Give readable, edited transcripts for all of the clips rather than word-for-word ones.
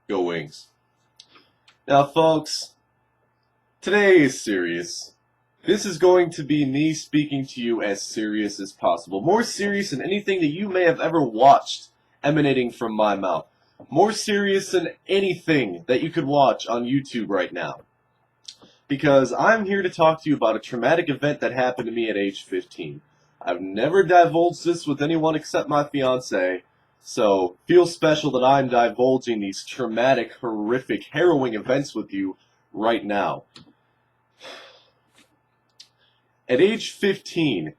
Go Wings. Now, folks, today is serious. This is going to be me speaking to you as serious as possible. More serious than anything that you may have ever watched emanating from my mouth. More serious than anything that you could watch on YouTube right now. Because I'm here to talk to you about a traumatic event that happened to me at age 15. I've never divulged this with anyone except my fiance, so feel special that I'm divulging these traumatic, horrific, harrowing events with you right now. At age 15,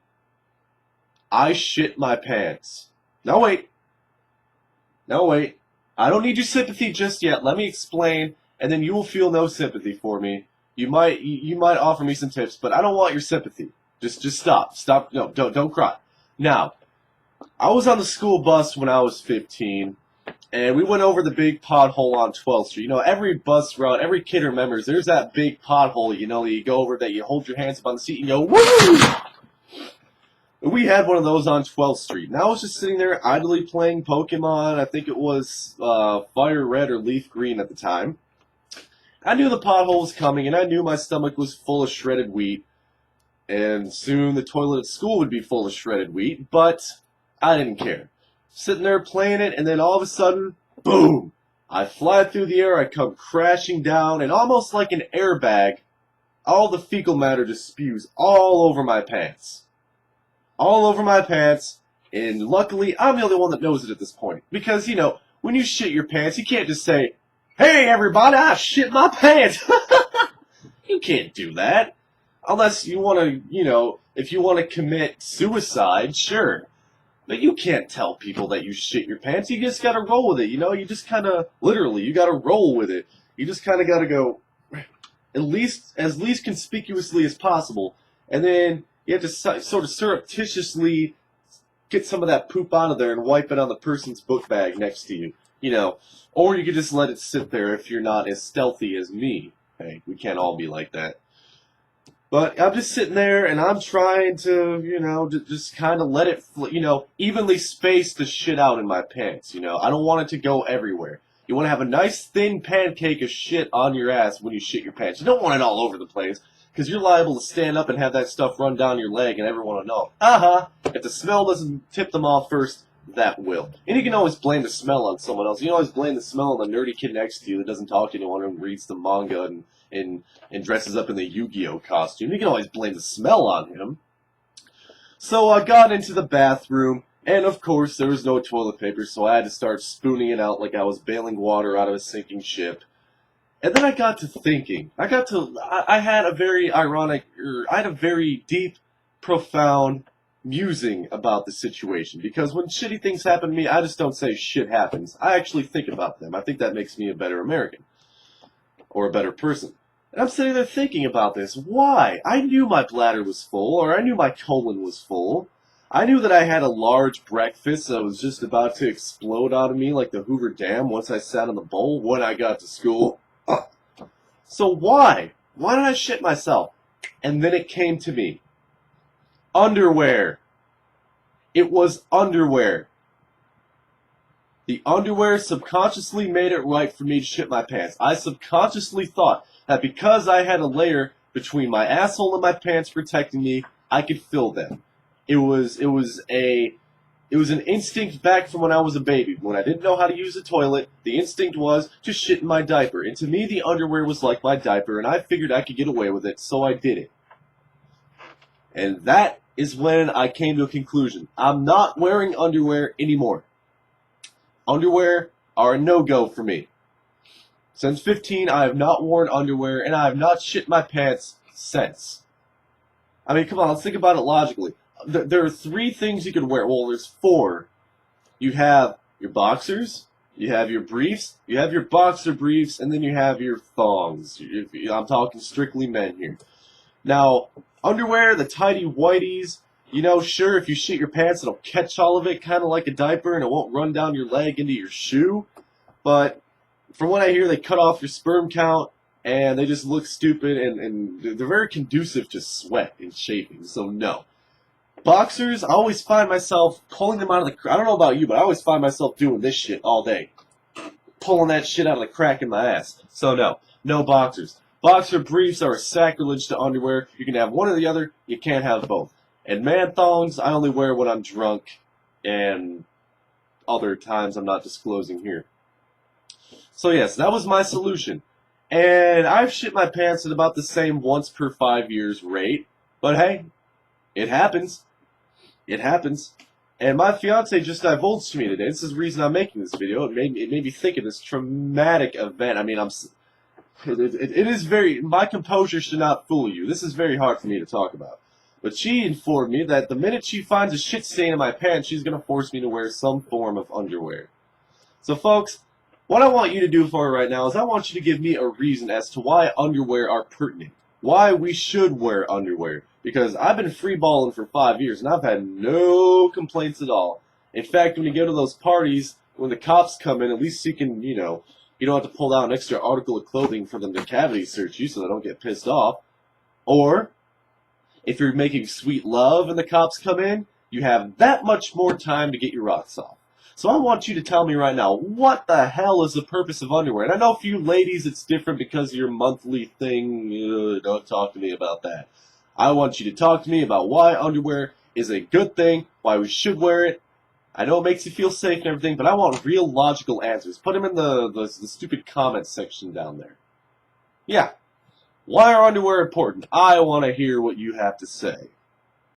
I shit my pants. Now wait. I don't need your sympathy just yet. Let me explain, and then you will feel no sympathy for me. You might offer me some tips, but I don't want your sympathy. Just stop. Stop. No, don't cry. Now, I was on the school bus when I was 15, and we went over the big pothole on 12th Street. You know, every bus route, every kid remembers, there's that big pothole, you know, that you go over, that you hold your hands up on the seat and go, woo! We had one of those on 12th Street, and I was just sitting there idly playing Pokemon. I think it was Fire Red or Leaf Green at the time. I knew the pothole was coming, and I knew my stomach was full of shredded wheat, and soon the toilet at school would be full of shredded wheat, but I didn't care. Sitting there playing it, and then all of a sudden, boom! I fly through the air, I come crashing down, and almost like an airbag, all the fecal matter just spews all over my pants. All over my pants, and luckily, I'm the only one that knows it at this point. Because, you know, when you shit your pants, you can't just say, "Hey everybody, I shit my pants!" You can't do that. Unless you want to, you know, if you want to commit suicide, sure. But you can't tell people that you shit your pants. You just gotta roll with it, you know? You just kinda, literally, you gotta roll with it. You just kinda gotta go, as least conspicuously as possible. And then you have to sort of surreptitiously get some of that poop out of there and wipe it on the person's book bag next to you. You know, or you could just let it sit there if you're not as stealthy as me. Hey, we can't all be like that. But I'm just sitting there, and I'm trying to, you know, just kind of let it, you know, evenly space the shit out in my pants, you know. I don't want it to go everywhere. You want to have a nice thin pancake of shit on your ass when you shit your pants. You don't want it all over the place, because you're liable to stand up and have that stuff run down your leg, and everyone will know. If the smell doesn't tip them off first, that will. And you can always blame the smell on someone else. You can always blame the smell on the nerdy kid next to you that doesn't talk to anyone and reads the manga and dresses up in the Yu-Gi-Oh costume. You can always blame the smell on him. So I got into the bathroom, and of course there was no toilet paper, so I had to start spooning it out like I was bailing water out of a sinking ship. And then I got to thinking. I had a very deep, profound musing about the situation. Because when shitty things happen to me, I just don't say shit happens. I actually think about them. I think that makes me a better American. Or a better person. And I'm sitting there thinking about this. Why? I knew my bladder was full, or I knew my colon was full. I knew that I had a large breakfast that was just about to explode out of me like the Hoover Dam once I sat on the bowl when I got to school. So why? Why did I shit myself? And then it came to me. Underwear. It was underwear. The underwear subconsciously made it right for me to shit my pants. I subconsciously thought that because I had a layer between my asshole and my pants protecting me, I could fill them. It was an instinct back from when I was a baby. When I didn't know how to use a toilet, the instinct was to shit in my diaper. And to me, the underwear was like my diaper, and I figured I could get away with it, so I did it. And that is when I came to a conclusion. I'm not wearing underwear anymore. Underwear are a no-go for me. Since 15, I have not worn underwear, and I have not shit my pants since. I mean, come on, let's think about it logically. There are three things you can wear. Well, there's four. You have your boxers, you have your briefs, you have your boxer briefs, and then you have your thongs. I'm talking strictly men here. Now, underwear, the tidy whities, you know, sure, if you shit your pants, it'll catch all of it, kind of like a diaper, and it won't run down your leg into your shoe. But from what I hear, they cut off your sperm count, and they just look stupid, and they're very conducive to sweat and shaving, so no. Boxers, I always find myself pulling them out of the... I don't know about you, but I always find myself doing this shit all day. pulling that shit out of the crack in my ass. So no, no boxers. Boxer briefs are a sacrilege to underwear. You can have one or the other. You can't have both. And man thongs, I only wear when I'm drunk and other times I'm not disclosing here. So yes, that was my solution. And I've shit my pants at about the same once per 5 years rate. But hey, it happens. It happens. And my fiance just divulged to me today. This is the reason I'm making this video. It made me think of this traumatic event. I mean, it is very, my composure should not fool you. This is very hard for me to talk about. But she informed me that the minute she finds a shit stain in my pants, she's going to force me to wear some form of underwear. So folks, what I want you to do for her right now is I want you to give me a reason as to why underwear are pertinent. Why we should wear underwear. Because I've been freeballing for 5 years and I've had no complaints at all. In fact, when you go to those parties, when the cops come in, at least you can, you don't have to pull out an extra article of clothing for them to cavity search you so they don't get pissed off. Or, if you're making sweet love and the cops come in, you have that much more time to get your rocks off. So I want you to tell me right now, what the hell is the purpose of underwear? And I know for you ladies it's different because of your monthly thing. Don't talk to me about that. I want you to talk to me about why underwear is a good thing, why we should wear it. I know it makes you feel safe and everything, but I want real logical answers. Put them in the stupid comments section down there. Yeah. Why are underwear important? I want to hear what you have to say.